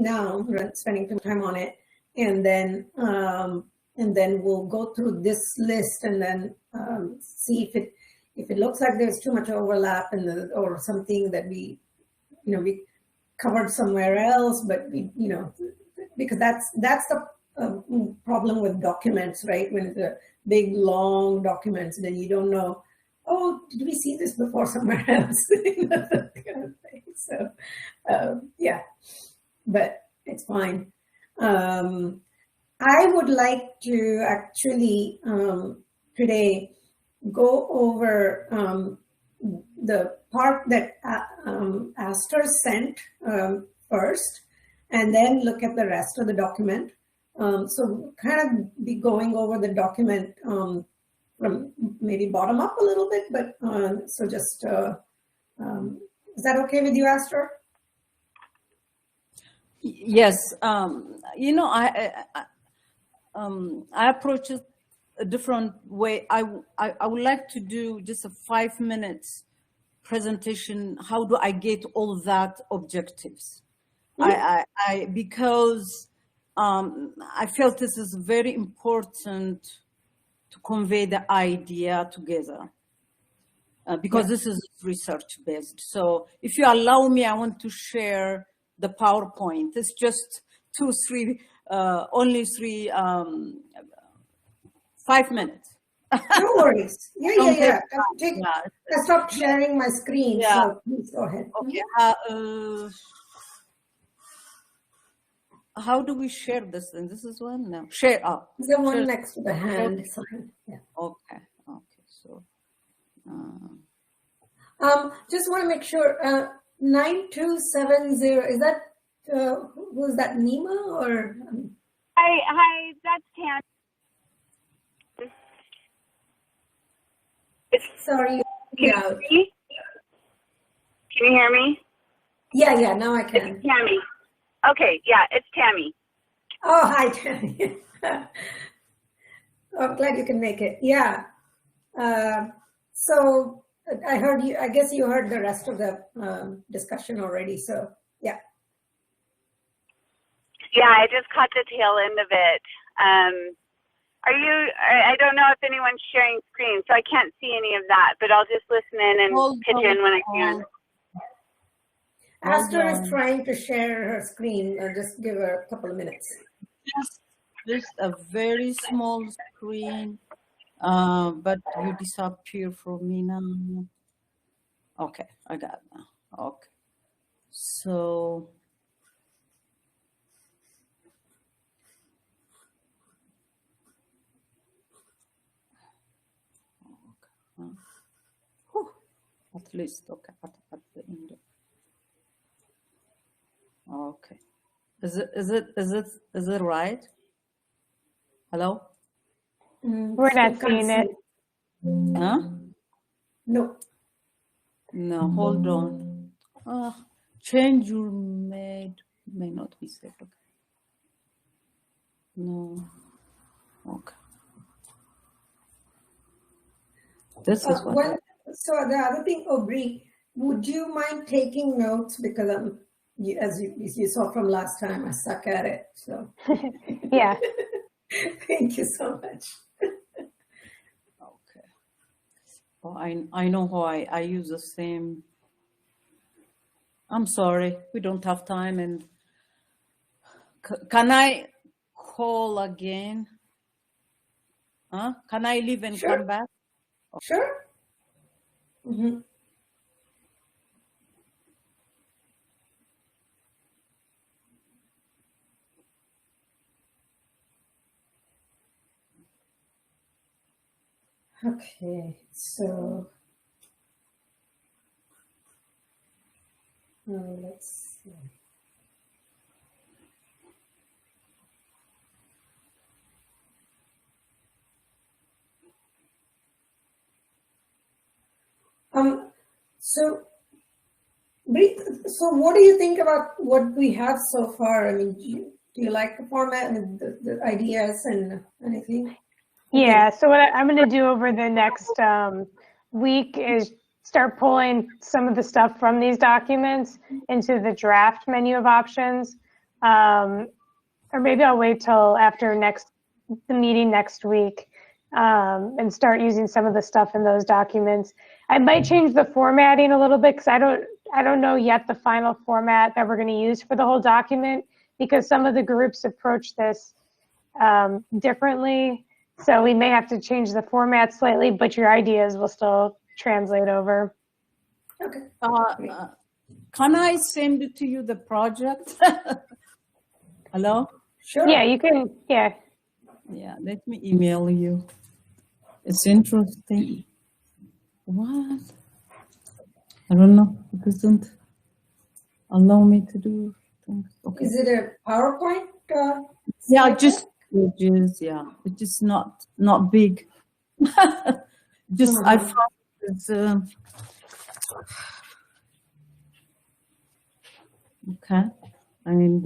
now, spending some time on it, and then we'll go through this list and then see if it looks like there's too much overlap or something that we covered somewhere else, but because that's the problem with documents, right? When it's a big long documents, then you don't know, oh, did we see this before somewhere else? That kind of thing. So yeah, but it's fine. I would like to actually today go over the part that Astor sent first, and then look at the rest of the document. So kind of be going over the document from maybe bottom up a little bit, but so just, is that okay with you, Astor? Yes. I approach it a different way. I would like to do just a 5 minutes presentation. How do I get all that objectives? Mm-hmm. Because I felt this is very important to convey the idea together, because this is research based. So if you allow me, I want to share the PowerPoint. It's just only 5 minutes. No worries. Yeah. I stopped sharing my screen, so please go ahead. Okay. How do we share this thing? This is one now. Share up. The one next to the hand. Yeah. Okay. So. Just want to make sure. 9270. Is that who's that? Nima or? Hi. That's Tam. Sorry. Can you hear me? Yeah. Now I can. It's Tammy. Okay. Yeah, it's Tammy. Oh, hi, Tammy. I'm glad you can make it. Yeah. So I heard you. I guess you heard the rest of the discussion already. So yeah. Yeah, I just caught the tail end of it. I don't know if anyone's sharing screen, so I can't see any of that, but I'll just listen in and pitch in when I can. Astor is trying to share her screen. Just give her a couple of minutes. Just a very small screen, but you disappear from me now. Okay, I got it now. Okay. So. At least, okay, at the end. Okay. Is it right? Hello? We're not seeing it. Huh? No. No, hold on. Change your may not be safe. Okay. No. Okay. This is what. So the other thing, Aubrey, would you mind taking notes, because as you saw from last time, I suck at it. So yeah. Thank you so much. Okay. Well, I know how I use the same. I'm sorry, we don't have time. And can I call again? Huh? Can I leave and come back? Okay. Sure. Mm-hmm. Okay, so let's see. So what do you think about what we have so far? I mean, do you like the format and the ideas and anything? Yeah, so what I'm going to do over the next week is start pulling some of the stuff from these documents into the draft menu of options. or maybe I'll wait till after the meeting next week, and start using some of the stuff in those documents. I might change the formatting a little bit because I don't know yet the final format that we're going to use for the whole document, because some of the groups approach this differently. So we may have to change the format slightly, but your ideas will still translate over. Okay. Can I send it to you, the project? Hello? Sure. Yeah, you can. Yeah. Yeah, let me email you. It's interesting. What? I don't know. It doesn't allow me to do things. Okay. Is it a PowerPoint? Yeah, slide just deck? pages. Yeah, it's just not big. Just I found it's okay, and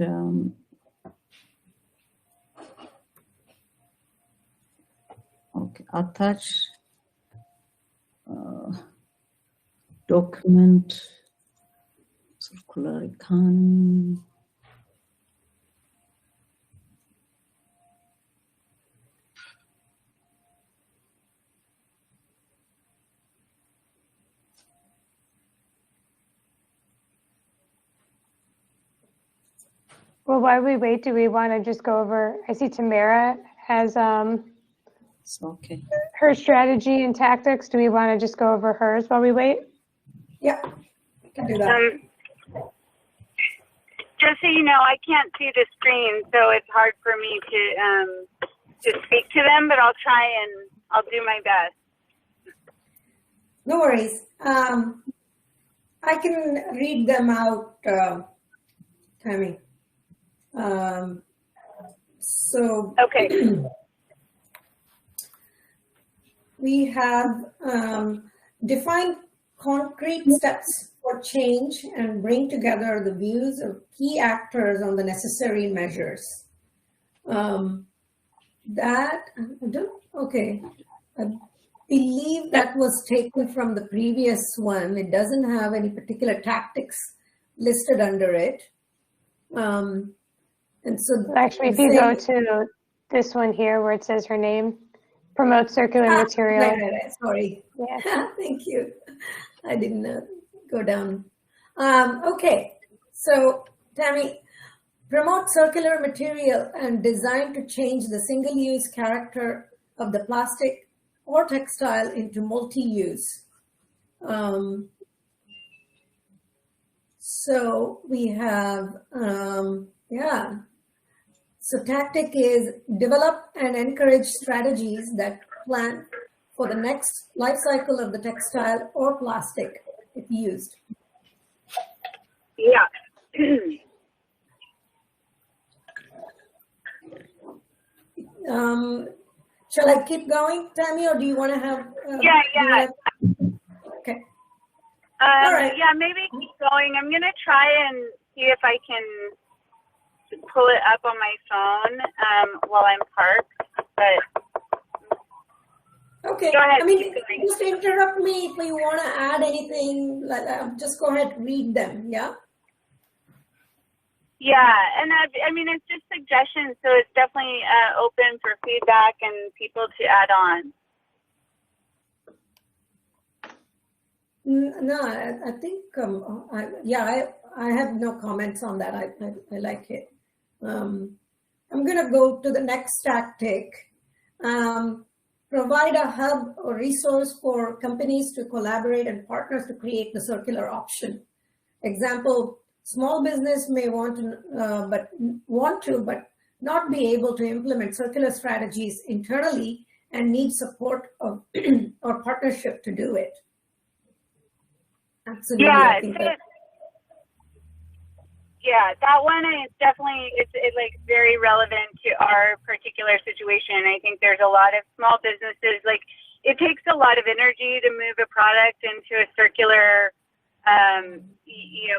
okay, attach document, circular economy. Well, while we wait, do we want to just go over? I see Tamara has It's okay. her strategy and tactics. Do we want to just go over hers while we wait? Yeah, I can do that. Just so you know, I can't see the screen, so it's hard for me to speak to them, but I'll try and I'll do my best. No worries. I can read them out, Tammy. So Okay. we have defined concrete steps for change and bring together the views of key actors on the necessary measures. Okay. I believe that was taken from the previous one. It doesn't have any particular tactics listed under it. And so Actually, if you go to this one here where it says her name, promote circular material. Right. Sorry. Yeah. Thank you. I didn't go down. Okay. So, Tammy, promote circular material and design to change the single-use character of the plastic or textile into multi-use. So we have, So tactic is develop and encourage strategies that plan for the next life cycle of the textile or plastic if used. Yeah. Shall I keep going, Tammy, or do you want to have? Yeah. Okay. All right. Yeah, maybe keep going. I'm gonna try and see if I can pull it up on my phone while I'm parked. But okay. go ahead. I mean, just interrupt me if you want to add anything. Just go ahead, read them. Yeah. Yeah, and I mean, it's just suggestions, so it's definitely open for feedback and people to add on. No, I think, I have no comments on that. I like it. I'm going to go to the next tactic. Provide a hub or resource for companies to collaborate and partners to create the circular option. Example, small business may want to, but not be able to implement circular strategies internally and need support of or partnership to do it. Absolutely. Yeah, that one is definitely it's like very relevant to our particular situation. I think there's a lot of small businesses, like it takes a lot of energy to move a product into a circular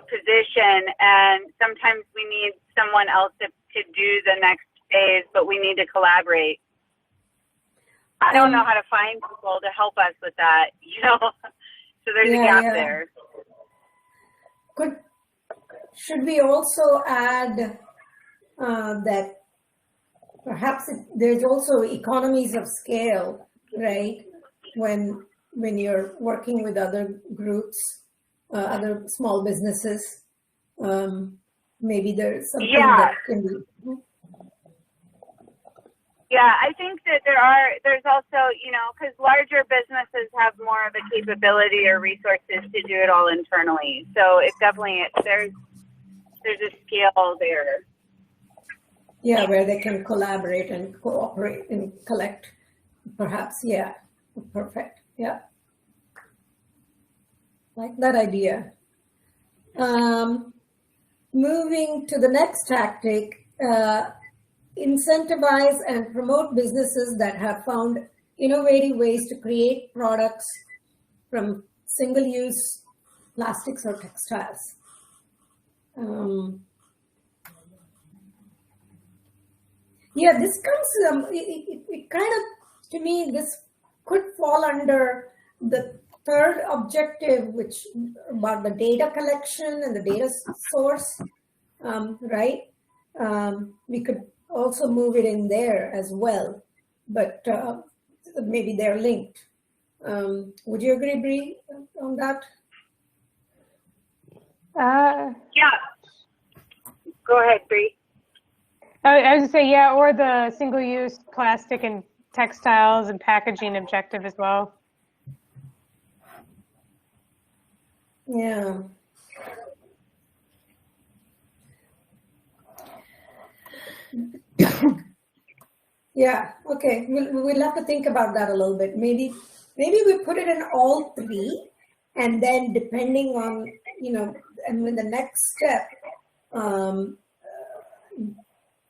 position, and sometimes we need someone else to do the next phase, but we need to collaborate. I don't know how to find people to help us with that, so there's a gap there. Should we also add that perhaps there's also economies of scale, right? When you're working with other groups, other small businesses, maybe there's something that can be. Yeah, I think that there's also, because larger businesses have more of a capability or resources to do it all internally. So it definitely, there's a scale there. Yeah, where they can collaborate and cooperate and collect, perhaps. Yeah, perfect. Yeah, like that idea. Moving to the next tactic, incentivize and promote businesses that have found innovative ways to create products from single-use plastics or textiles. Yeah, this comes, it kind of, to me, this could fall under the third objective, which about the data collection and the data source, right? We could also move it in there as well, but maybe they're linked. Would you agree, Bree, on that? Yeah. Go ahead, Bree. I was gonna say, yeah, or the single-use plastic and textiles and packaging objective as well. Yeah. Yeah, okay. We'll have to think about that a little bit. Maybe we put it in all three, and then depending on, and in the next step,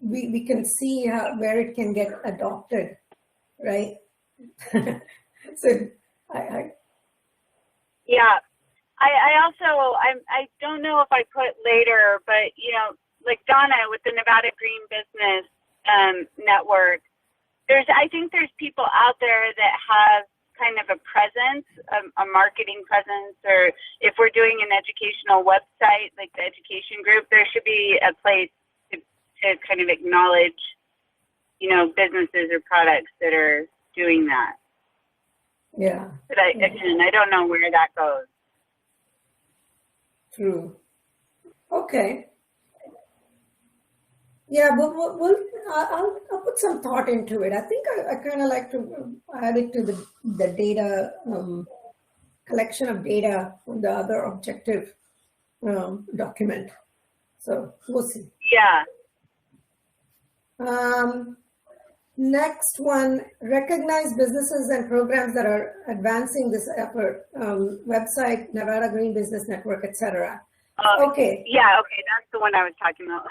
we can see where it can get adopted, right? So Yeah. I also, I don't know if I put later, but, like Donna with the Nevada Green Business Network, I think there's people out there that have kind of a presence, a marketing presence, or if we're doing an educational website, like the education group, there should be a place to kind of acknowledge, businesses or products that are doing that. yeah. But again, I don't know where that goes. True. Okay. Yeah, but I'll put some thought into it. I think I kind of like to add it to the data collection of data on the other objective document. So we'll see. Yeah. Next one, recognize businesses and programs that are advancing this effort. Website, Nevada Green Business Network, etc. Okay. Yeah, okay, that's the one I was talking about.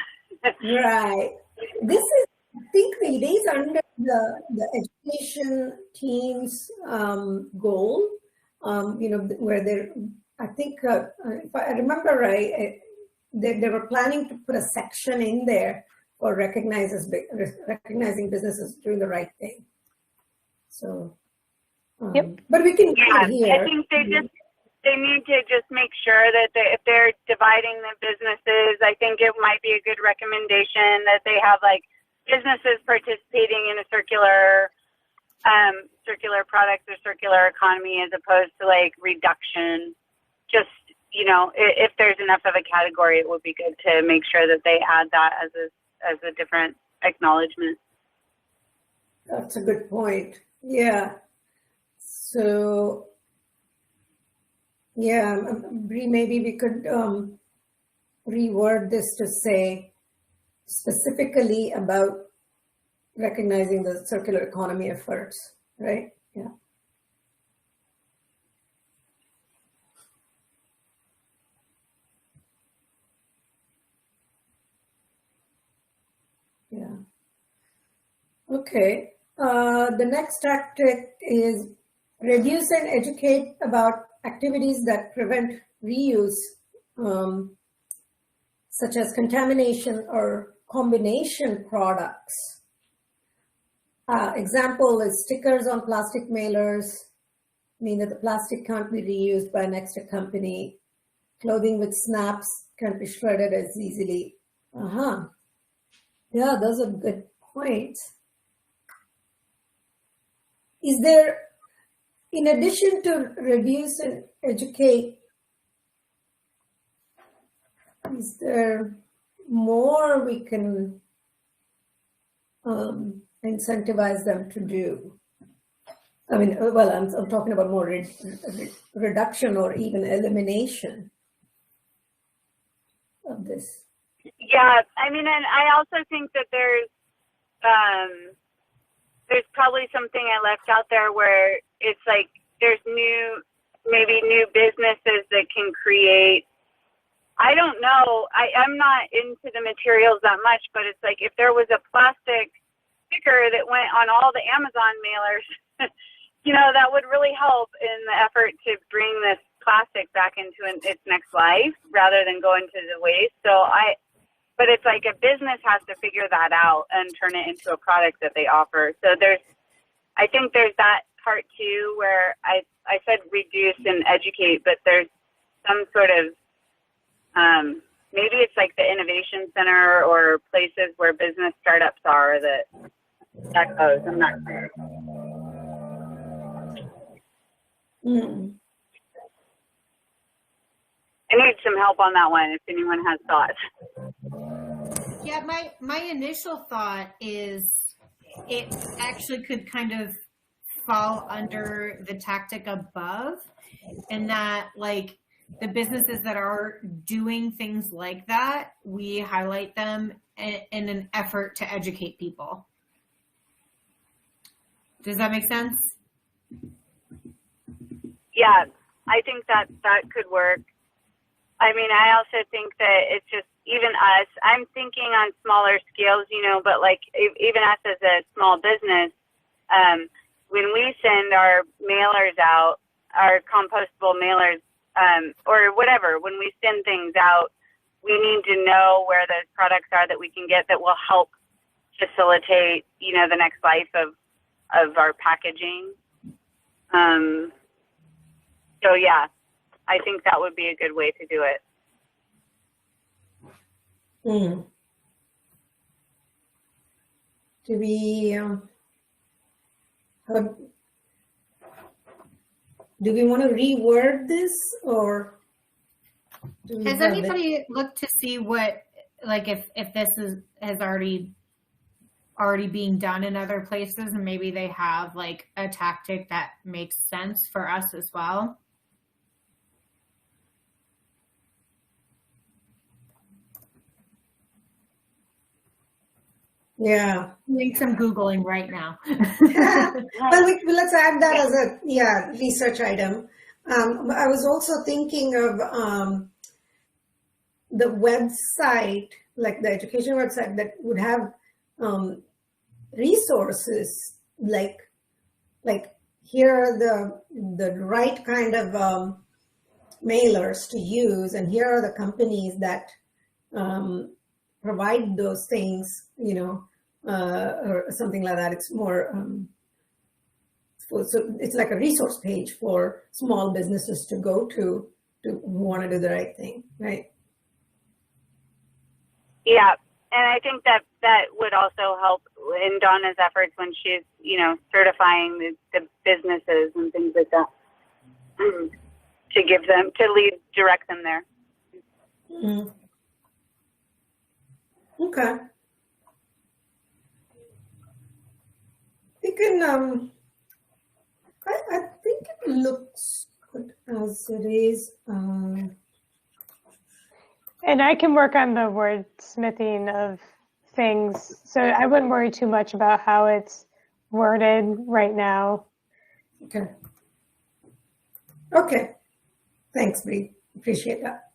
Right. This is, I think, it is under the education team's goal. Where they're, I think, if I remember right, they were planning to put a section in there for recognizing businesses doing the right thing. So, Yep. But we can do it here. I think they need to just make sure that if they're dividing the businesses, I think it might be a good recommendation that they have like businesses participating in a circular products or circular economy as opposed to like reduction. Just, if there's enough of a category, it would be good to make sure that they add that as a different acknowledgement. That's a good point. Yeah. So, yeah, Bree, maybe we could reword this to say specifically about recognizing the circular economy efforts, right? Yeah. Yeah. Okay. The next tactic is reduce and educate about activities that prevent reuse, such as contamination or combination products. Example is stickers on plastic mailers, mean that the plastic can't be reused by next company. Clothing with snaps can't be shredded as easily. Yeah, those are good points. Is there, in addition to reduce and educate, is there more we can incentivize them to do? I mean, well, I'm talking about more reduction or even elimination of this. Yeah, I mean, and I also think that there's probably something I left out there where it's like there's maybe new businesses that can create. I don't know. I'm not into the materials that much, but it's like if there was a plastic sticker that went on all the Amazon mailers, that would really help in the effort to bring this plastic back into its next life rather than go into the waste. But it's like a business has to figure that out and turn it into a product that they offer. So I think there's that part too, where I said reduce and educate, but there's some sort of, maybe it's like the innovation center or places where business startups are that goes. I'm not sure. I need some help on that one if anyone has thoughts. Yeah, my initial thought is it actually could kind of fall under the tactic above, and that like the businesses that are doing things like that, we highlight them in an effort to educate people. Does that make sense? Yeah, I think that could work. I mean, I also think that it's just even us, I'm thinking on smaller scales, but like even us as a small business, when we send our mailers out, our compostable mailers, or whatever, when we send things out, we need to know where those products are that we can get that will help facilitate, the next life of our packaging. So yeah, I think that would be a good way to do it. Do we want to reword this, or has anybody looked to see what, like, if this has already being done in other places, and maybe they have like a tactic that makes sense for us as well? Yeah. Doing some Googling right now. Well, let's add that as a research item. I was also thinking of the website, like the education website, that would have resources like here are the right kind of mailers to use, and here are the companies that provide those things, or something like that. It's more, so it's like a resource page for small businesses to go to who want to do the right thing, right? Yeah, and I think that would also help in Donna's efforts when she's, certifying the businesses and things like that, to direct them there. Mm-hmm. Okay. We can, I think it looks good as it is. And I can work on the wordsmithing of things. So I wouldn't worry too much about how it's worded right now. Okay. Okay. Thanks, Bree. Appreciate that.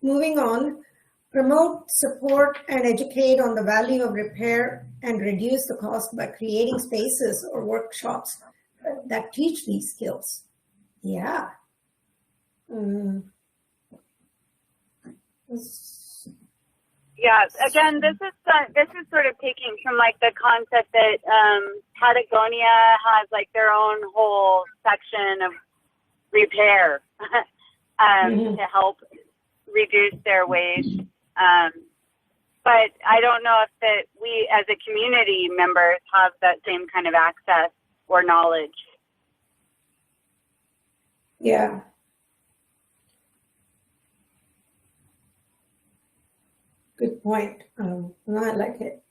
Moving on. Promote, support, and educate on the value of repair and reduce the cost by creating spaces or workshops that teach these skills. Yeah. Yeah. Again, this is sort of taking from like the concept that Patagonia has like their own whole section of repair to help reduce their waste. but I don't know if that we as a community members have that same kind of access or knowledge. Yeah. Good point. No, I like it.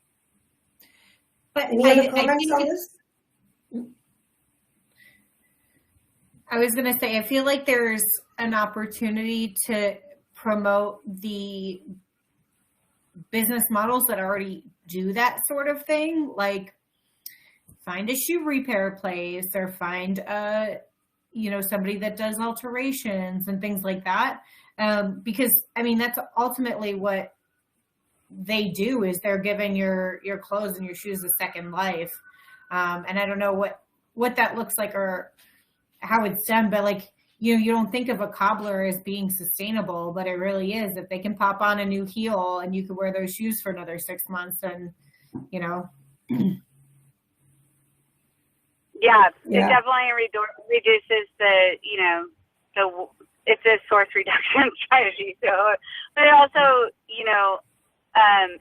But Any other I comments think on it's, this? I was going to say, I feel like there's an opportunity to promote the business models that already do that sort of thing, like find a shoe repair place or find a, somebody that does alterations and things like that. Because I mean, that's ultimately what they do, is they're giving your clothes and your shoes a second life. And I don't know what that looks like or how it's done, but like, you don't think of a cobbler as being sustainable, but it really is. If they can pop on a new heel and you could wear those shoes for another 6 months, and Yeah, Yeah. it definitely reduces the, it's a source reduction strategy. So, but it also,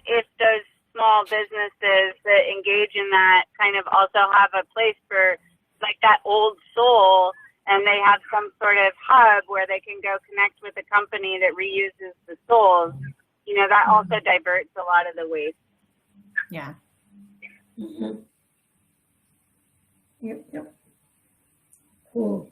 if those small businesses that engage in that kind of also have a place for like that old soul, and they have some sort of hub where they can go connect with a company that reuses the souls, that also diverts a lot of the waste. yeah. Mm-hmm. Yep. Cool.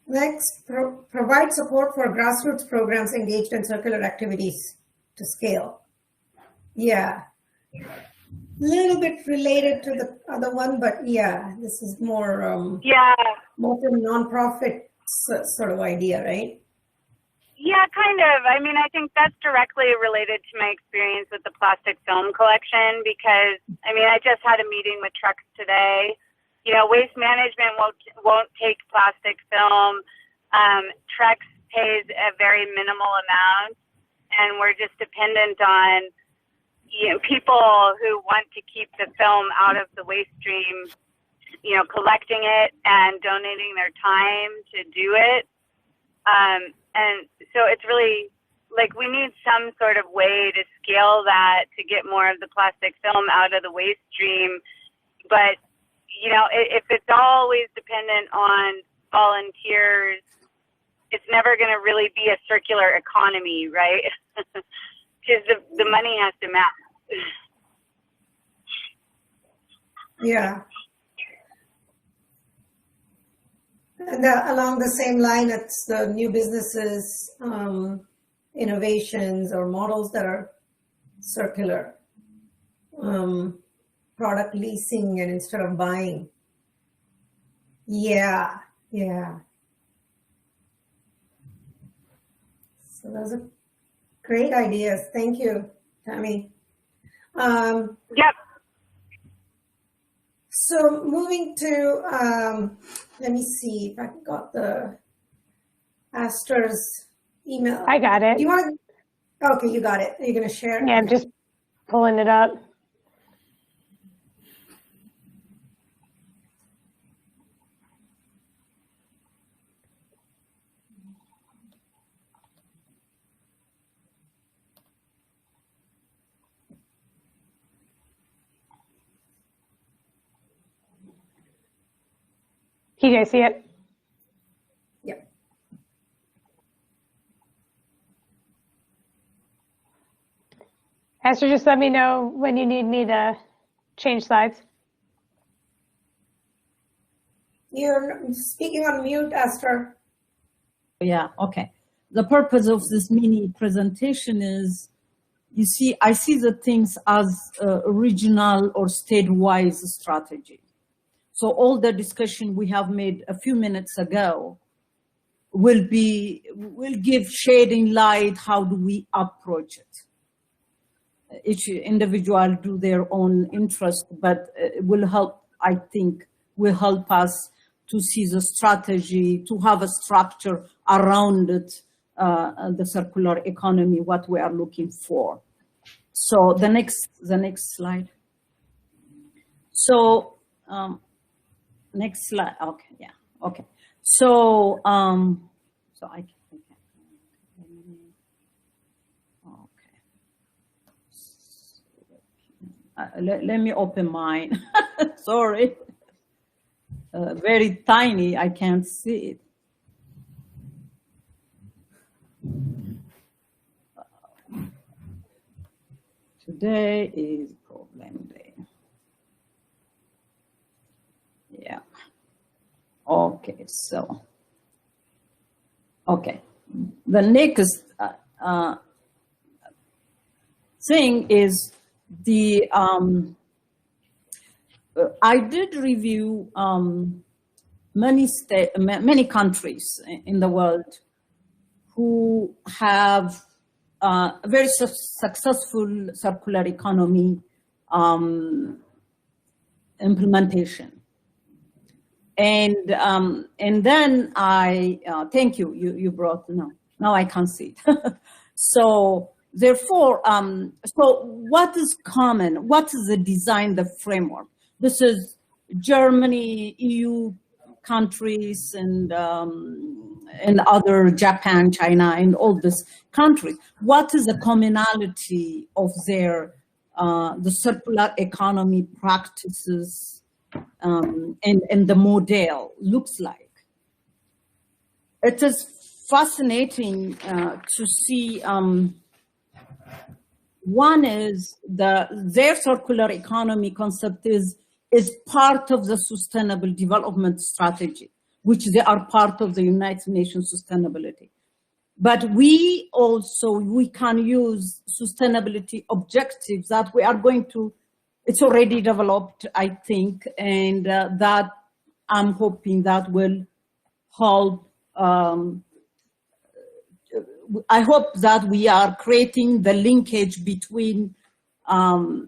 Next, provide support for grassroots programs engaged in circular activities to scale. Yeah. Little bit related to the other one, but yeah, this is more more from nonprofit sort of idea, right? Yeah, kind of. I mean, I think that's directly related to my experience with the plastic film collection, because I mean, I just had a meeting with Trex today. Waste management won't take plastic film. Trex pays a very minimal amount, and we're just dependent on people who want to keep the film out of the waste stream, collecting it and donating their time to do it. And so it's really like we need some sort of way to scale that to get more of the plastic film out of the waste stream. But, if it's always dependent on volunteers, it's never going to really be a circular economy, right? Because the money has to match. Yeah. And along the same line, it's the new businesses, innovations or models that are circular, product leasing and instead of buying. Yeah. So those are great ideas. Thank you, Tammy. Yep. So moving to, let me see if I got the Aster's email. I got it. Do you want to? Okay, you got it. Are you going to share? Yeah, I'm just pulling it up. Can you guys see it? Yep. Esther, just let me know when you need me to change slides. You're speaking on mute, Esther. Yeah, okay. The purpose of this mini presentation is, I see the things as a regional or state-wise strategy. So all the discussion we have made a few minutes ago will give shading light, how do we approach it? Each individual do their own interest, but it will help, I think, will help us to see the strategy, to have a structure around it, the circular economy, what we are looking for. So the next slide. So next slide. Okay, yeah. Okay. So let me open mine. Sorry. Very tiny, I can't see it. Today is problem day. Yeah. Okay, so. Okay. The next thing is the, I did review many countries in the world who have a very successful circular economy implementation. And then I, thank you, you brought, no, now I can't see it. So therefore, so what is common? What is the design, the framework? This is Germany, EU countries, and other, Japan, China, and all these countries. What is the commonality of their, the circular economy practices and the model looks like? It is fascinating to see. One is their circular economy concept is part of the Sustainable Development Strategy, which they are part of the United Nations sustainability. But we can use sustainability objectives that we are going to, it's already developed, I think, and that I'm hoping that will help. I hope that we are creating the linkage between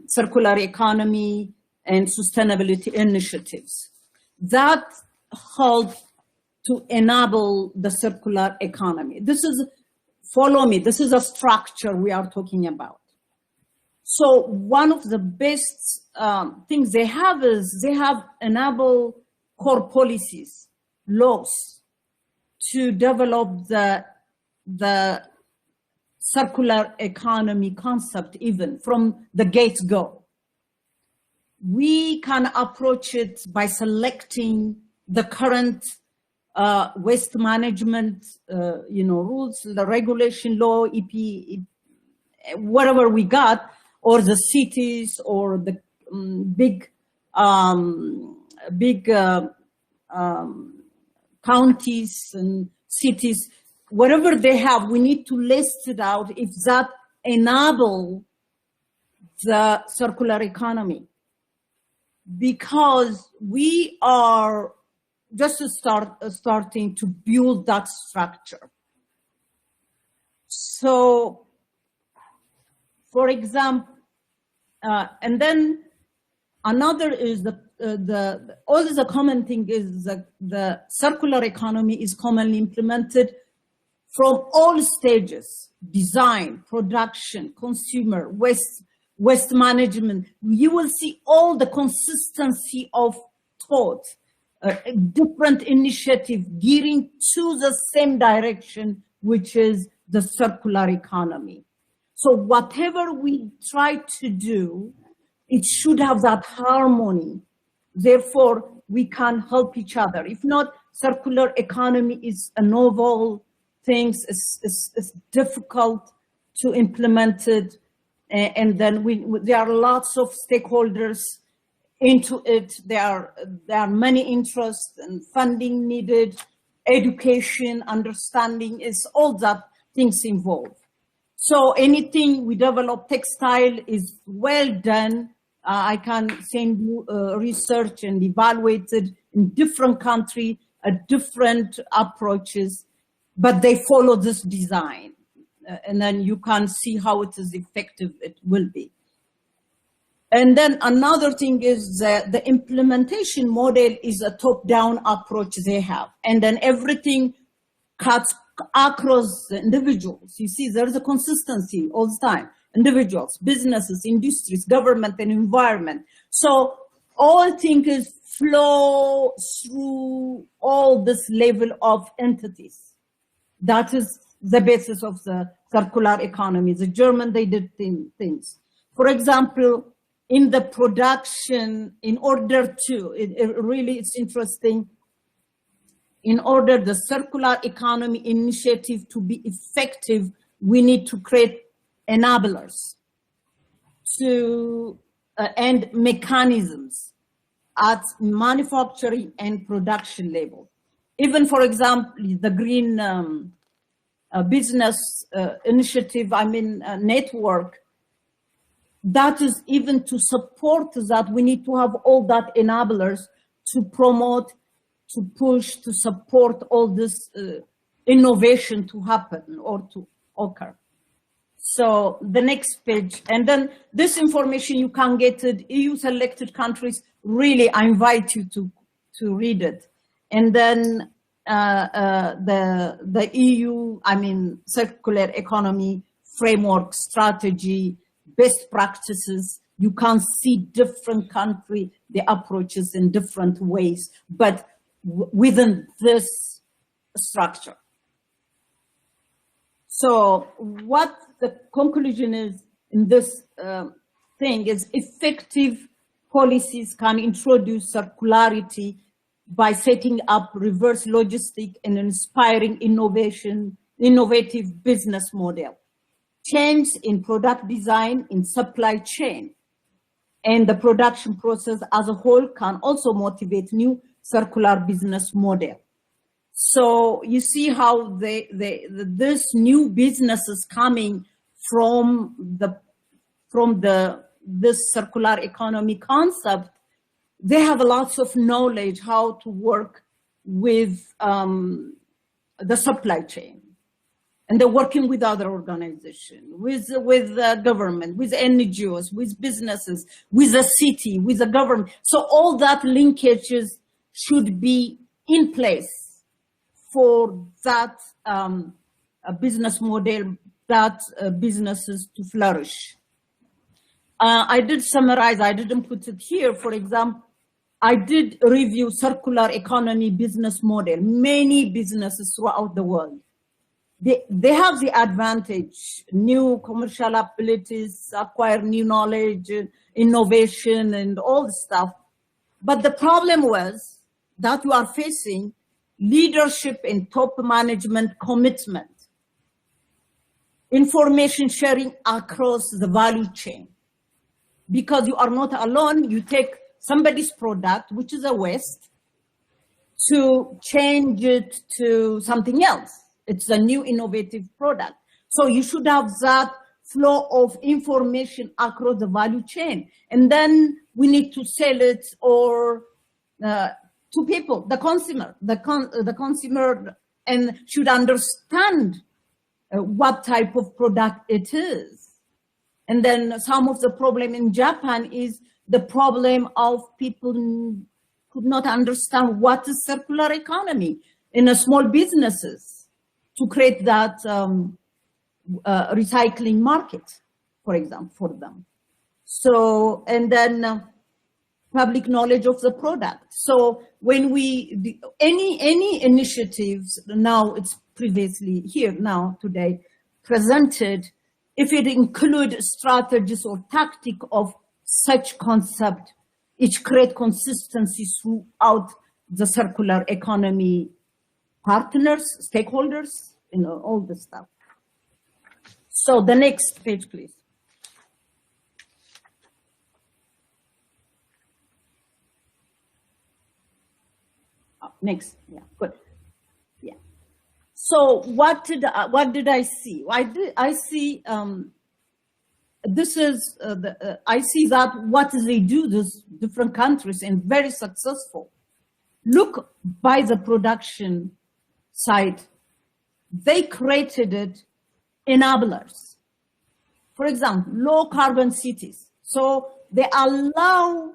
circular economy and sustainability initiatives that help to enable the circular economy. This is, follow me, this is a structure we are talking about. So one of the best things they have is they have enable core policies, laws, to develop the circular economy concept even from the get-go. We can approach it by selecting the current waste management, rules, the regulation law, EP, whatever we got, or the cities or the big counties and cities, whatever they have, we need to list it out if that enable the circular economy. Because we are just starting to build that structure. So, for example, and then another is all the common thing is that the circular economy is commonly implemented from all stages: design, production, consumer, waste management. You will see all the consistency of thought, different initiative gearing to the same direction, which is the circular economy. So whatever we try to do, it should have that harmony. Therefore, we can help each other. If not, circular economy is a novel thing. It's difficult to implement it. And then there are lots of stakeholders into it. There are many interests and funding needed, education, understanding, is all that things involved. So anything we develop, textile is well done. I can send you research and evaluated in different countries, different approaches, but they follow this design. And then you can see how it is effective it will be. And then another thing is that the implementation model is a top-down approach they have. And then everything cuts across the individuals. You see, there's a consistency all the time. Individuals, businesses, industries, government, and environment. So all things flow through all this level of entities. That is the basis of the circular economy. The German, they did things. For example, in the production, in order to, it's interesting, in order the circular economy initiative to be effective, we need to create enablers to and mechanisms at manufacturing and production level. Even, for example, the green business initiative, network, that is even to support that, we need to have all that enablers to promote, to push, to support all this innovation to happen or to occur. So the next page, and then this information you can get it, EU selected countries, really I invite you to read it. And then the EU, circular economy framework strategy, best practices, you can see different country, the approaches in different ways, but within this structure. So what the conclusion is in this thing is effective policies can introduce circularity by setting up reverse logistic and inspiring innovative business model. Change in product design, in supply chain, and the production process as a whole can also motivate new circular business model. So you see how this new businesses coming from this circular economy concept, they have lots of knowledge how to work with the supply chain, and they're working with other organizations, with government, with NGOs, with businesses, with the city, with the government. So all that linkages should be in place for that business model, that businesses to flourish. I did summarize, I didn't put it here. For example, I did review circular economy business model. Many businesses throughout the world, they have the advantage, new commercial abilities, acquire new knowledge, innovation, and all the stuff. But the problem was that you are facing leadership and top management commitment, information sharing across the value chain. Because you are not alone, you take somebody's product, which is a waste, to change it to something else. It's a new innovative product. So you should have that flow of information across the value chain. And then we need to sell it or to people, the consumer, the consumer, and should understand what type of product it is. And then some of the problem in Japan is the problem of people could not understand what is circular economy in a small businesses to create that recycling market, for example, for them. So, and then public knowledge of the product. So when any initiatives, now it's previously here now today presented, if it include strategies or tactic of such concept, it create consistency throughout the circular economy partners, stakeholders, all this stuff. So the next page, please. Next, yeah, good. Yeah. So what did I see? I see this is I see that what they do, these different countries, and very successful. Look by the production side, they created it enablers. For example, low carbon cities. So they allow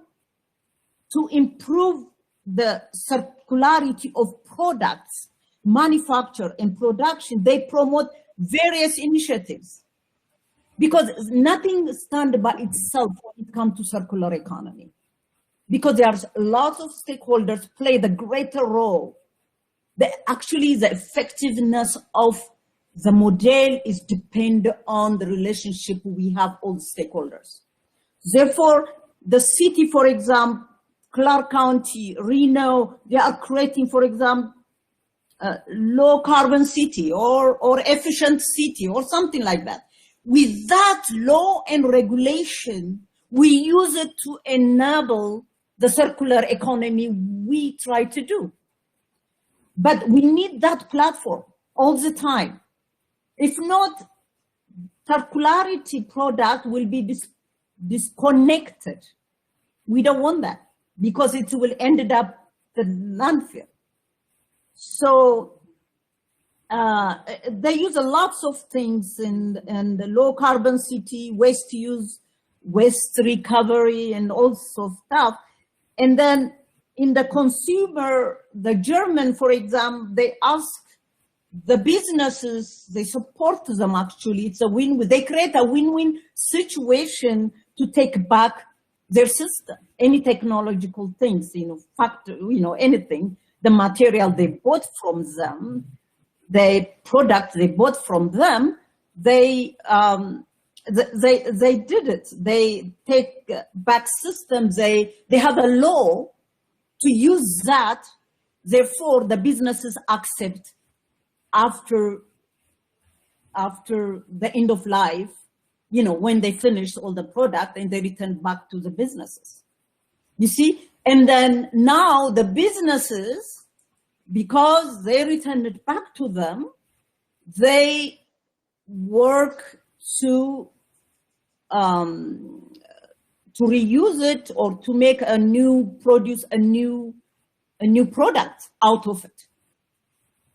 to improve the circularity of products, manufacture and production. They promote various initiatives because nothing stands by itself when it comes to circular economy. Because there's lots of stakeholders play the greater role. Actually, the effectiveness of the model is dependent on the relationship we have all the stakeholders. Therefore, the city, for example, Clark County, Reno, they are creating, for example, low carbon city or efficient city or something like that. With that law and regulation, we use it to enable the circular economy we try to do. But we need that platform all the time. If not, circularity product will be disconnected. We don't want that because it will end up the landfill. So they use lots of things in the low carbon city, waste use, waste recovery, and all sorts of stuff. And then in the consumer, the German, for example, they ask the businesses, they support them actually. It's a win-win. They create a win-win situation to take back their system, any technological things, factor, anything, the material they bought from them, the product they bought from them, they did it. They take back systems. They have a law to use that. Therefore, the businesses accept after the end of life, when they finish all the product and they return back to the businesses. You see? And then now the businesses, because they return it back to them, they work to reuse it or to make produce a new product out of it.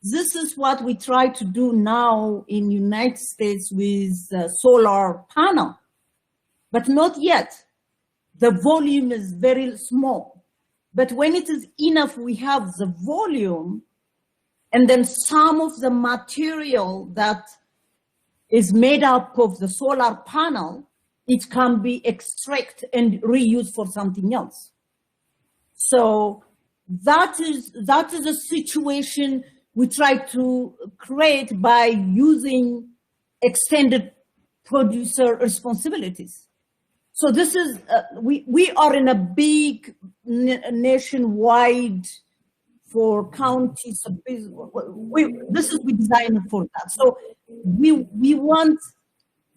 This is what we try to do now in United States with solar panel, but not yet. The volume is very small. But when it is enough, we have the volume, and then some of the material that is made up of the solar panel, it can be extracted and reused for something else. So that is a situation we try to create by using extended producer responsibilities. So this is, we are in a big nationwide for counties. We designed for that. So we want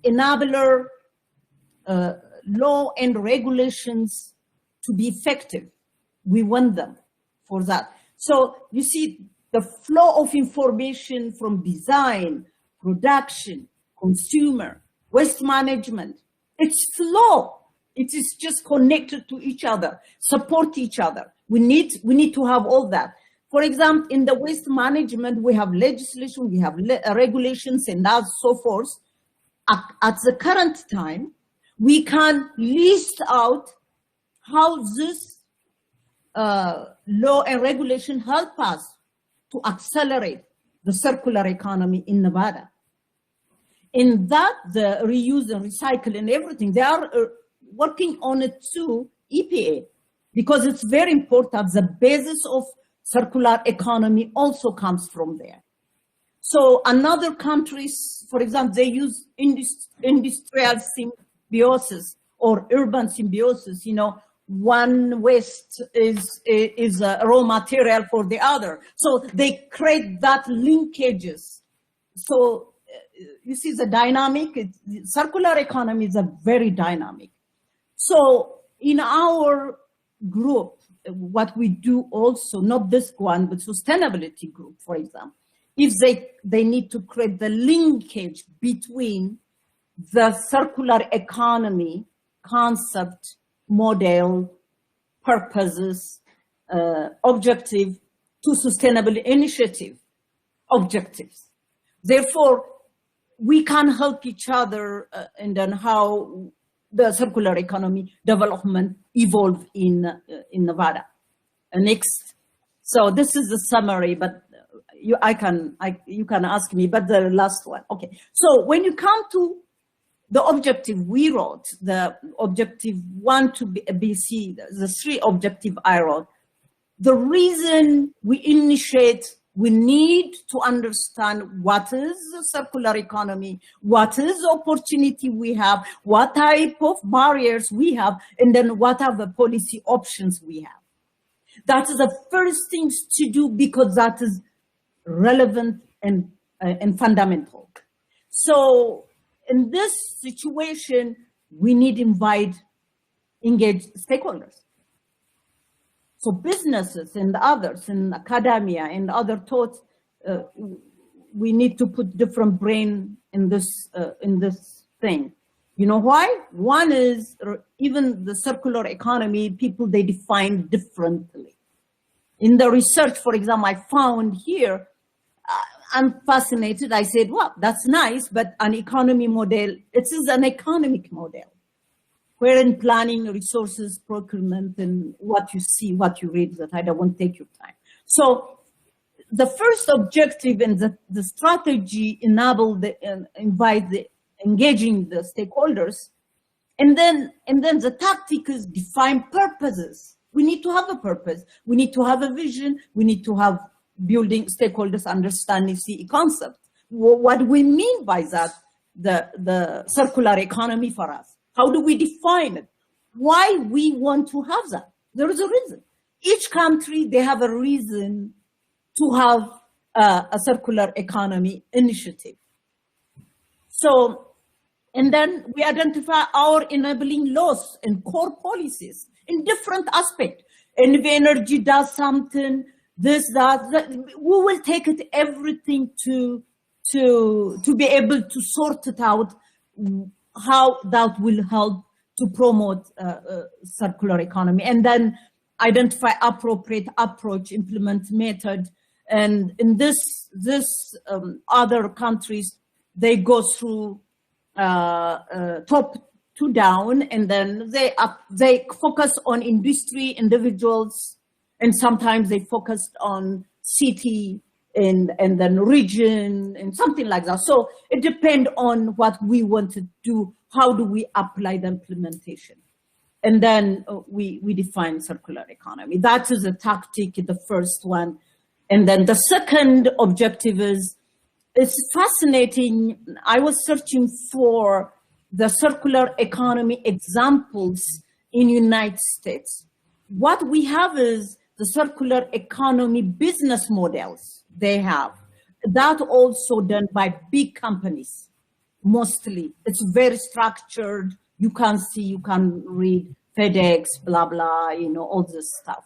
enabler law and regulations to be effective. We want them for that. So you see, the flow of information from design, production, consumer, waste management, it's flow. It is just connected to each other, support each other. We need to have all that. For example, in the waste management, we have legislation, we have regulations, and so forth. At the current time, we can list out how this law and regulation help us to accelerate the circular economy in Nevada. In that, the reuse and recycle and everything, they are working on it too, EPA, because it's very important. The basis of circular economy also comes from there. So another countries, for example, they use industrial symbiosis or urban symbiosis, one waste is a raw material for the other. So they create that linkages. So you see the dynamic, circular economy is a very dynamic. So in our group, what we do also, not this one, but sustainability group, for example, if they need to create the linkage between the circular economy concept, model, purposes, objective to sustainable initiative objectives. Therefore, we can help each other and then how the circular economy development evolve in Nevada. Next, so this is the summary, but you can ask me, but the last one. Okay, so when you come to the objective we wrote, the objective 1 to BC, the 3 objective I wrote, the reason we initiate We need to understand what is the circular economy, what is the opportunity we have, what type of barriers we have, and then what are the policy options we have. That is the first things to do because that is relevant and fundamental. So in this situation, we need to engage stakeholders. So businesses and others in academia and other thoughts, we need to put different brain in this thing. You know why? One is even the circular economy, people, they define differently. In the research, for example, I found here, I'm fascinated. I said, well, that's nice, but an economy model, it is an economic model. Wherein planning, resources, procurement, and what you see, what you read, that I don't want to take your time. So the first objective and the strategy invite engaging the stakeholders, and then the tactic is define purposes. We need to have a purpose. We need to have a vision. We need to have building stakeholders understanding the concept. What do we mean by that? The circular economy for us. How do we define it? Why we want to have that? There is a reason. Each country, they have a reason to have a circular economy initiative. So, and then we identify our enabling laws and core policies in different aspects. And if energy does something, this, that, we will take it everything to be able to sort it out, how that will help to promote circular economy, and then identify appropriate approach, implement method. And in this other countries, they go through top to down, and then they focus on industry, individuals, and sometimes they focused on city and then region and something like that. So it depends on what we want to do. How do we apply the implementation? And then we define circular economy. That is a tactic, the first one. And then the second objective is, it's fascinating. I was searching for the circular economy examples in United States. What we have is the circular economy business models they have. That also done by big companies, mostly. It's very structured. You can see, you can read FedEx, blah, blah, you know, all this stuff.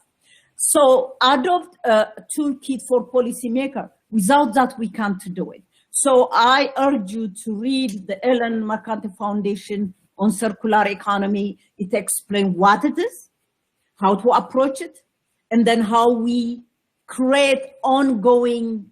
So adopt a toolkit for policymaker. Without that, we can't do it. So I urge you to read the Ellen MacArthur Foundation on Circular Economy. It explains what it is, how to approach it, and then how we create ongoing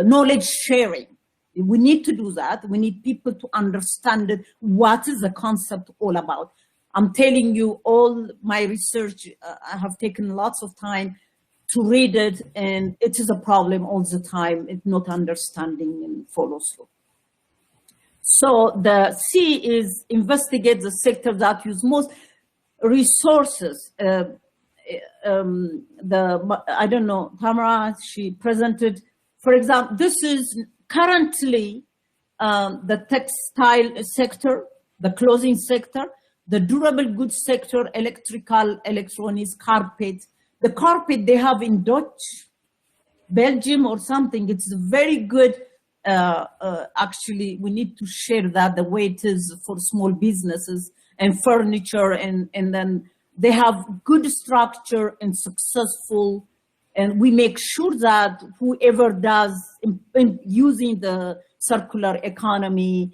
knowledge sharing. We need to do that. We need people to understand it. What is the concept all about? I'm telling you, all my research, I have taken lots of time to read it, and it is a problem all the time. It's not understanding and follow through. So the C is investigate the sector that use most resources. I don't know, Tamara, she presented, for example, this is currently the textile sector, the clothing sector, the durable goods sector, electrical, electronics, carpet. The carpet they have in Dutch, Belgium or something, it's very good. Actually, we need to share that the way it is for small businesses and furniture, and then they have good structure and successful, and we make sure that whoever does in using the circular economy,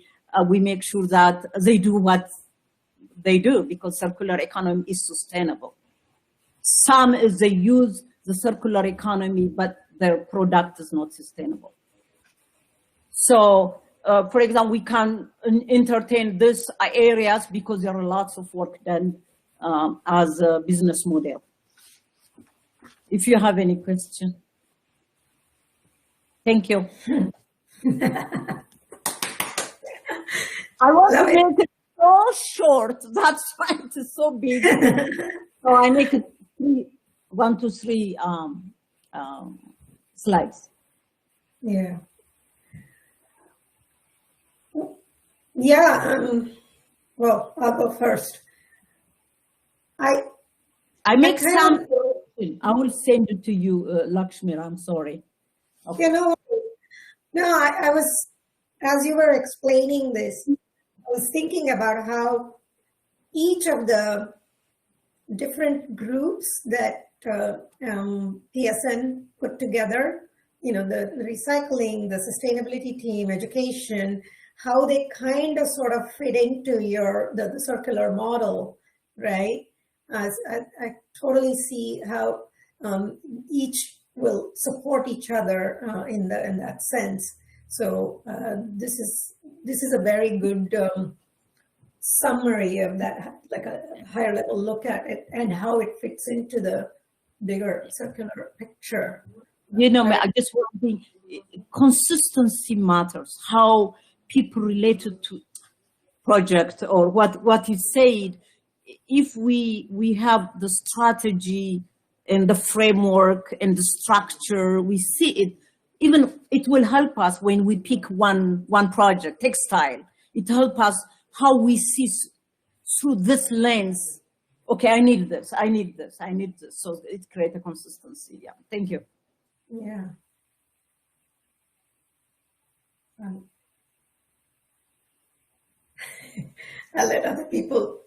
we make sure that they do what they do, because circular economy is sustainable. Some is they use the circular economy, but their product is not sustainable. So, for example, we can entertain these areas because there are lots of work done as a business model. If you have any question. Thank you. I want to make it so short. That's why it's so big. So I make it 1, 2, 3 slides. Yeah. Yeah. Well, I'll go first. I make kind some. of- I will send it to you, Lakshmi. I'm sorry. Okay. You know, no, I was, as you were explaining this, I was thinking about how each of the different groups that PSN put together, the recycling, the sustainability team, education, how they kind of sort of fit into the circular model, right? I totally see how each will support each other in that sense. So this is a very good summary of that, like a higher level look at it and how it fits into the bigger circular picture. I just want to think, consistency matters. How people related to project or what you said. If we have the strategy and the framework and the structure, we see it. Even it will help us when we pick one project, textile. It helps us how we see through this lens. Okay, I need this. So it creates a consistency. Yeah, thank you. Yeah. I'll let other people.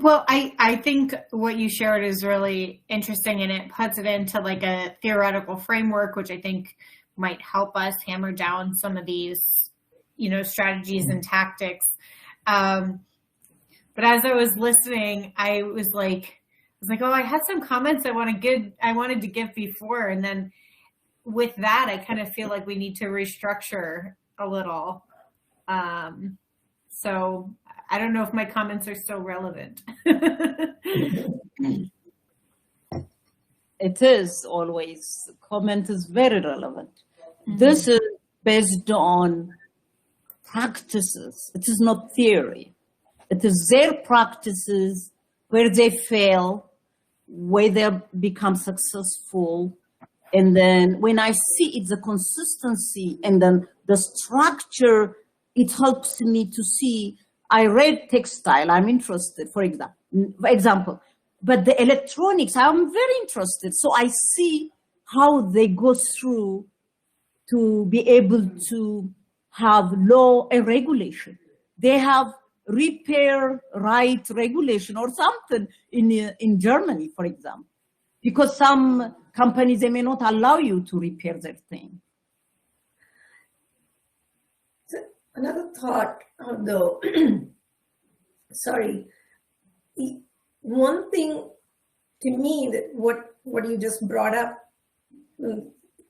Well, I think what you shared is really interesting, and it puts it into like a theoretical framework, which I think might help us hammer down some of these, strategies and tactics. But as I was listening, I was like, oh, I had some comments I wanted to give before, and then with that, I kind of feel like we need to restructure a little. So I don't know if my comments are still relevant. It is always. Comment is very relevant. Mm-hmm. This is based on practices. It is not theory. It is their practices where they fail, where they become successful. And then when I see it's a consistency and then the structure, it helps me to see. I read textile, I'm interested, for example, but the electronics, I'm very interested. So I see how they go through to be able to have law and regulation. They have repair right regulation or something in Germany, for example, because some companies, they may not allow you to repair their thing. Another thought, though, sorry, one thing to me that what you just brought up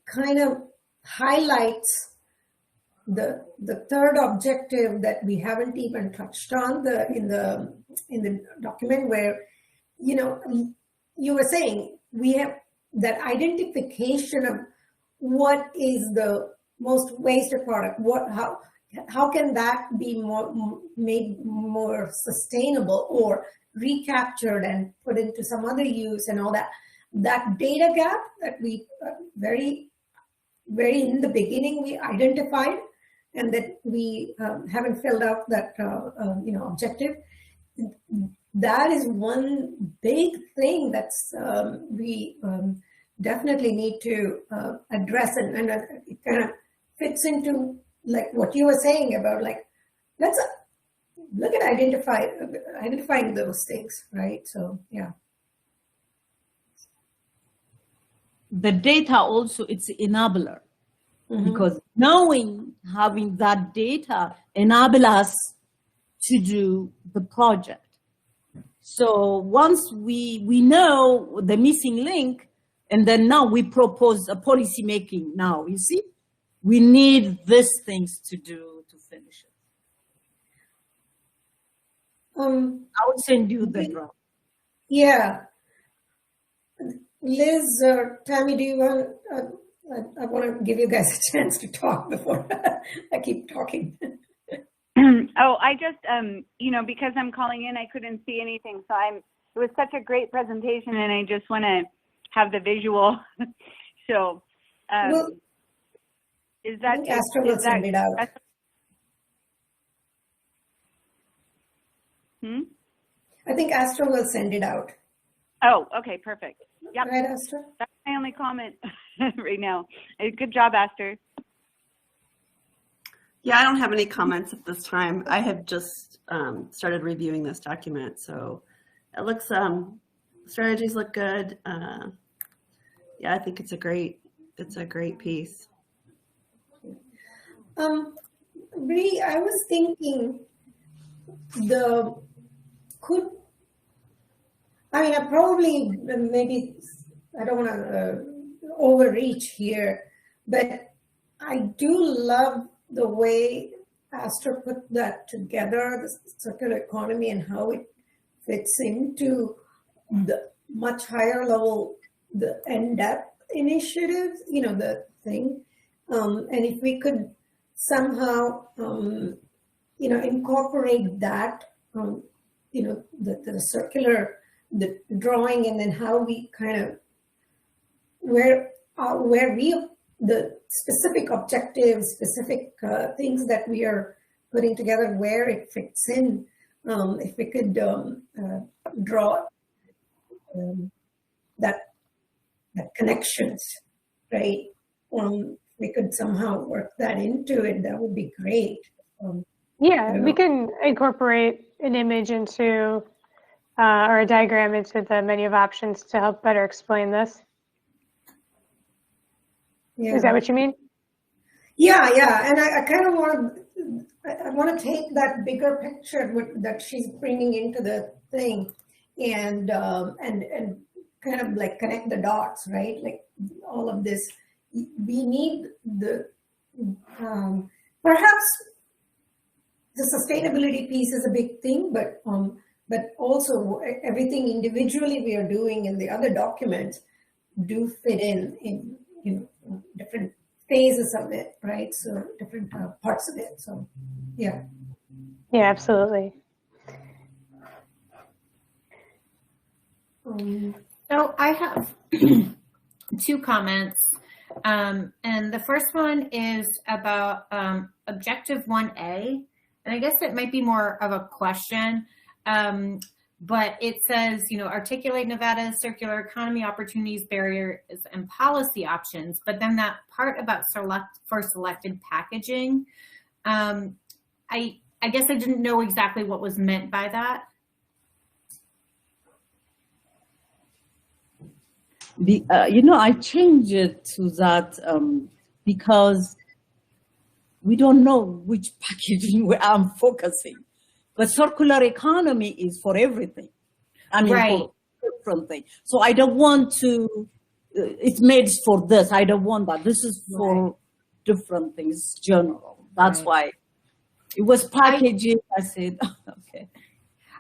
kind of highlights the third objective that we haven't even touched on in the document, where you were saying we have that identification of what is the most wasted product, how can that be made more sustainable or recaptured and put into some other use, and all that data gap that we very in the beginning we identified, and that we haven't filled out that objective. That is one big thing that's we definitely need to address, and it kind of fits into like what you were saying about, like, let's look at identifying those things, right? So yeah. The data also, it's enabler. Mm-hmm. Because having that data enable us to do the project. So once we know the missing link, and then now we propose a policy making now, you see, we need these things to do to finish it. I will send you the draft. Yeah. Liz or Tammy, do you want, I want to give you guys a chance to talk before I keep talking. Oh, I just, because I'm calling in, I couldn't see anything. So I'm it was such a great presentation, and I just want to have the visual. So, Well, is I that think Astra will send it out. I think Astra will send it out. Oh, okay, perfect. Yep, Right, Astra? that's my only comment right now. Good job, Aster. Yeah, I don't have any comments at this time. I have just started reviewing this document, so it looks strategies look good. Yeah, I think it's a great piece. Bree, I was thinking I probably, maybe, I don't want to overreach here, but I do love the way Astor put that together, the circular economy, and how it fits into the much higher level, the in-depth initiatives, the thing. And if we could somehow, incorporate that, the circular, the drawing, and then how we kind of, where the specific objectives, specific things that we are putting together, where it fits in. If we could draw that connections, right? We could somehow work that into it. That would be great. Yeah, we can incorporate an image into or a diagram into the menu of options to help better explain this. Yeah. Is that what you mean? Yeah, and I kind of want to take that bigger picture that she's bringing into the thing, and kind of like connect the dots, right? Like all of this, we need the perhaps the sustainability piece is a big thing, but also everything individually we are doing in the other documents do fit in different phases of it, right? So different parts of it. So, yeah. Yeah, absolutely. So I have two comments. And the first one is about Objective 1A. And I guess it might be more of a question. But it says, articulate Nevada's circular economy opportunities, barriers, and policy options. But then that part about selected packaging, I guess I didn't know exactly what was meant by that. I changed it to that because we don't know which packaging I'm focusing. But circular economy is for everything. Right. For different things. So I don't want to, it's made for this. I don't want that. This is for different things, general. That's why it was packaging. I said, okay.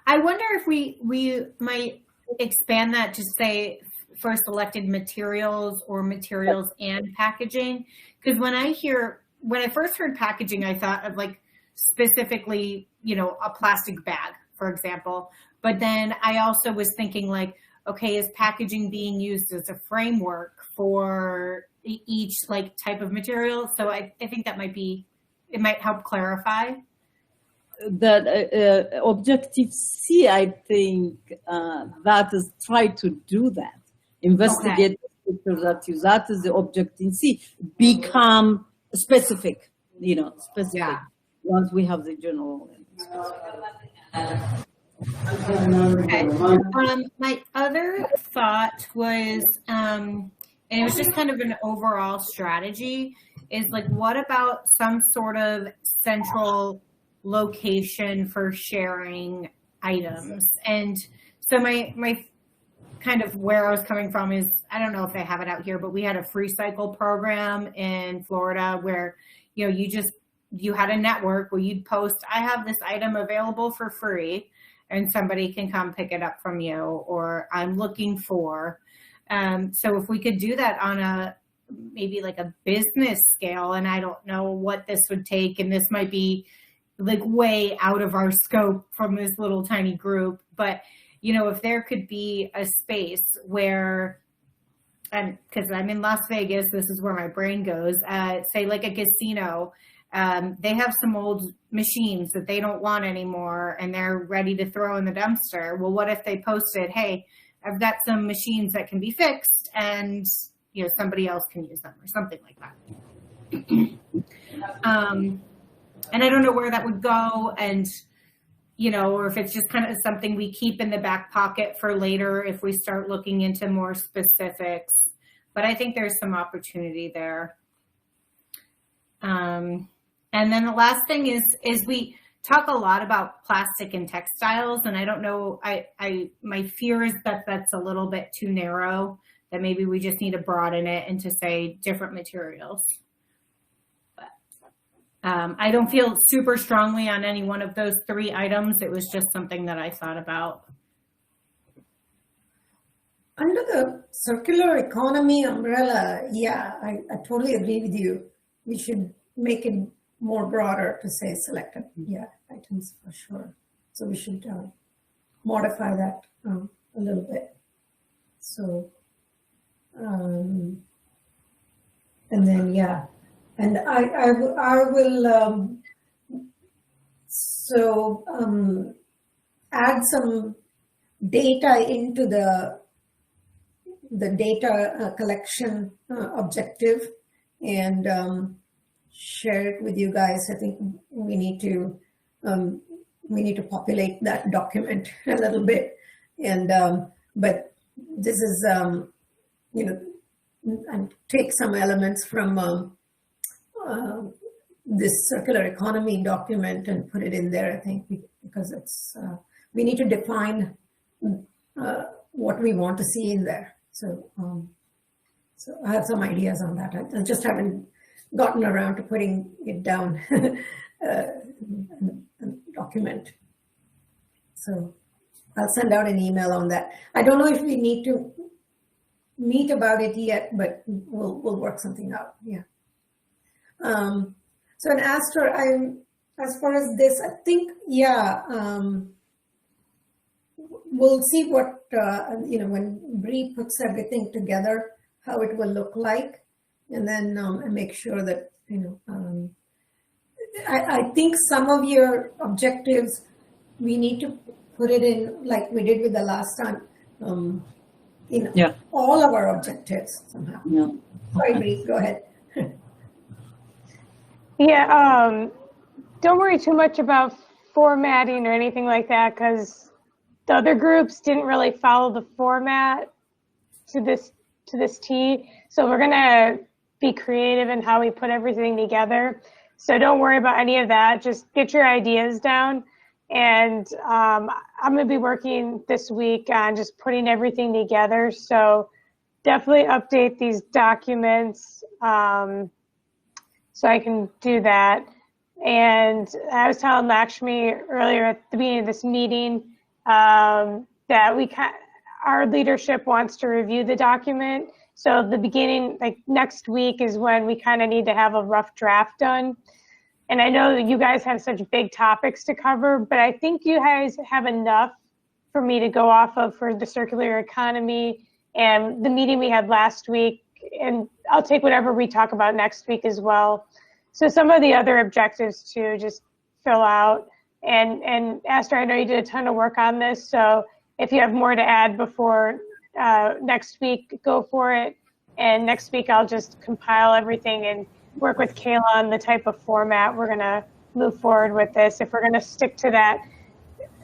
I wonder if we might expand that to say for selected materials or materials and packaging. Because when I first heard packaging, I thought of like specifically, a plastic bag, for example. But then I also was thinking like, okay, is packaging being used as a framework for each like type of material? So I think that it might help clarify. That Objective C, I think that is try to do that. Investigate that is the Objective C. Become specific, specific. Yeah. Once we have the general. Okay. My other thought was, and it was just kind of an overall strategy, is like, what about some sort of central location for sharing items? And so my kind of where I was coming from is, I don't know if I have it out here, but we had a free cycle program in Florida where, you had a network where you'd post, I have this item available for free and somebody can come pick it up from you, or I'm looking for. So if we could do that on maybe like a business scale, and I don't know what this would take, and this might be like way out of our scope from this little tiny group, but you know, if there could be a space where, and because I'm in Las Vegas, this is where my brain goes, say like a casino, they have some old machines that they don't want anymore and they're ready to throw in the dumpster. Well, what if they posted, hey, I've got some machines that can be fixed and, you know, somebody else can use them or something like that. And I don't know where that would go, and, you know, or if it's just kind of something we keep in the back pocket for later if we start looking into more specifics. But I think there's some opportunity there. And then the last thing is we talk a lot about plastic and textiles, and I don't know, my fear is that that's a little bit too narrow, that maybe we just need to broaden it and to say different materials. I don't feel super strongly on any one of those 3 items. It was just something that I thought about. Under the circular economy umbrella, yeah, I totally agree with you. We should make it more broader to say selected, items for sure. So we should modify that a little bit. So, and then, yeah. And I will add some data into the data collection objective and share it with you guys. I think we need to populate that document a little bit, and but this is you know, and take some elements from this circular economy document and put it in there, I think, because it's we need to define what we want to see in there. So, so I have some ideas on that. I just haven't gotten around to putting it down in a document. So I'll send out an email on that. I don't know if we need to meet about it yet, but we'll work something out. Yeah. So, and as far as this, I think, yeah, we'll see what, you know, when Bree puts everything together, how it will look like, and then make sure that, you know, I think some of your objectives, we need to put it in, like we did with the last time, in all of our objectives somehow. Yeah. Sorry, Bree, go ahead. Yeah, don't worry too much about formatting or anything like that, because the other groups didn't really follow the format to this T. So we're gonna be creative in how we put everything together. So don't worry about any of that. Just get your ideas down. And I'm gonna be working this week on just putting everything together. So definitely update these documents. So I can do that. And I was telling Lakshmi earlier at the beginning of this meeting that our leadership wants to review the document. So the beginning, like next week, is when we kind of need to have a rough draft done. And I know that you guys have such big topics to cover, but I think you guys have enough for me to go off of for the circular economy and the meeting we had last week. And I'll take whatever we talk about next week as well. So some of the other objectives to just fill out. And Esther, I know you did a ton of work on this. So if you have more to add before next week, go for it. And next week, I'll just compile everything and work with Kayla on the type of format we're going to move forward with this. If we're going to stick to that,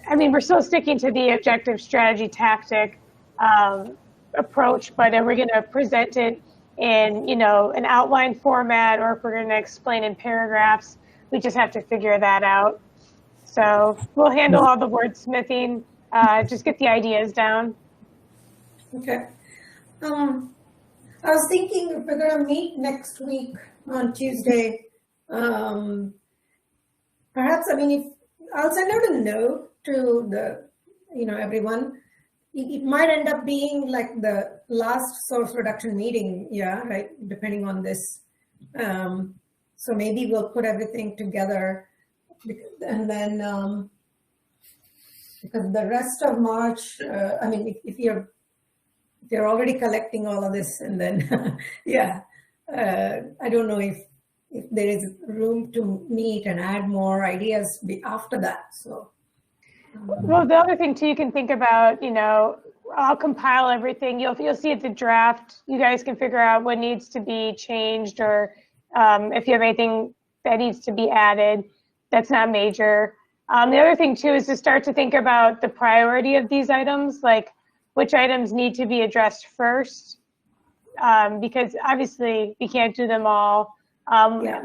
I mean, we're still sticking to the objective, strategy, tactic approach, but are we going to present it in, you know, an outline format, or if we're going to explain in paragraphs? We just have to figure that out. So we'll handle all the wordsmithing, just get the ideas down. Okay. I was thinking if we're going to meet next week on Tuesday, perhaps, I mean, if I'll send out a note to the, you know, everyone. It might end up being like the last source reduction meeting, yeah, right, depending on this. So maybe we'll put everything together, and then because the rest of March, I mean, if you're already collecting all of this, and then yeah, I don't know if there is room to meet and add more ideas after that. So. Well, the other thing too, you can think about, you know, I'll compile everything. You'll see it's a draft. You guys can figure out what needs to be changed, or if you have anything that needs to be added that's not major. The other thing too is to start to think about the priority of these items, like which items need to be addressed first, because obviously we can't do them all.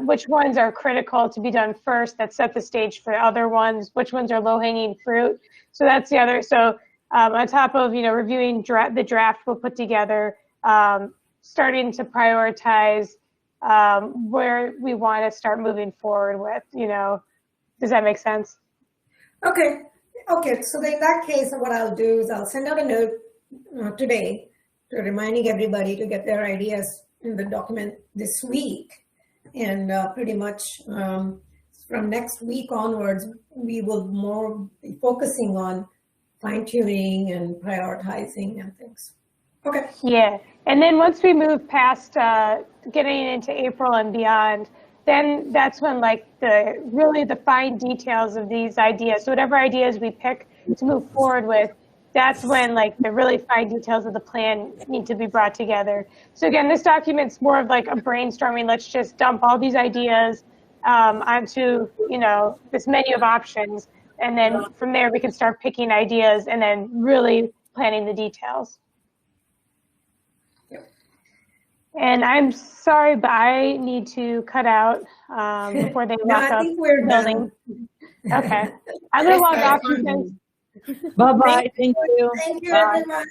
Which ones are critical to be done first that set the stage for other ones, which ones are low-hanging fruit. So that's the other. So on top of, you know, reviewing the draft we'll put together, starting to prioritize where we want to start moving forward with, you know. Does that make sense? Okay. So in that case, what I'll do is I'll send out a note today to reminding everybody to get their ideas in the document this week. And pretty much from next week onwards, we will more be focusing on fine-tuning and prioritizing and things. Okay. Yeah, and then once we move past getting into April and beyond, then that's when like the fine details of these ideas, so whatever ideas we pick to move forward with, that's when like the really fine details of the plan need to be brought together. So again, this document's more of like a brainstorming. Let's just dump all these ideas onto, you know, this menu of options. And then from there, we can start picking ideas and then really planning the details. Yep. And I'm sorry, but I need to cut out before they No, lock I up think we're the building. done. Okay. I'm going to log off. Bye-bye. Thank you. Thank you, Bye. everyone.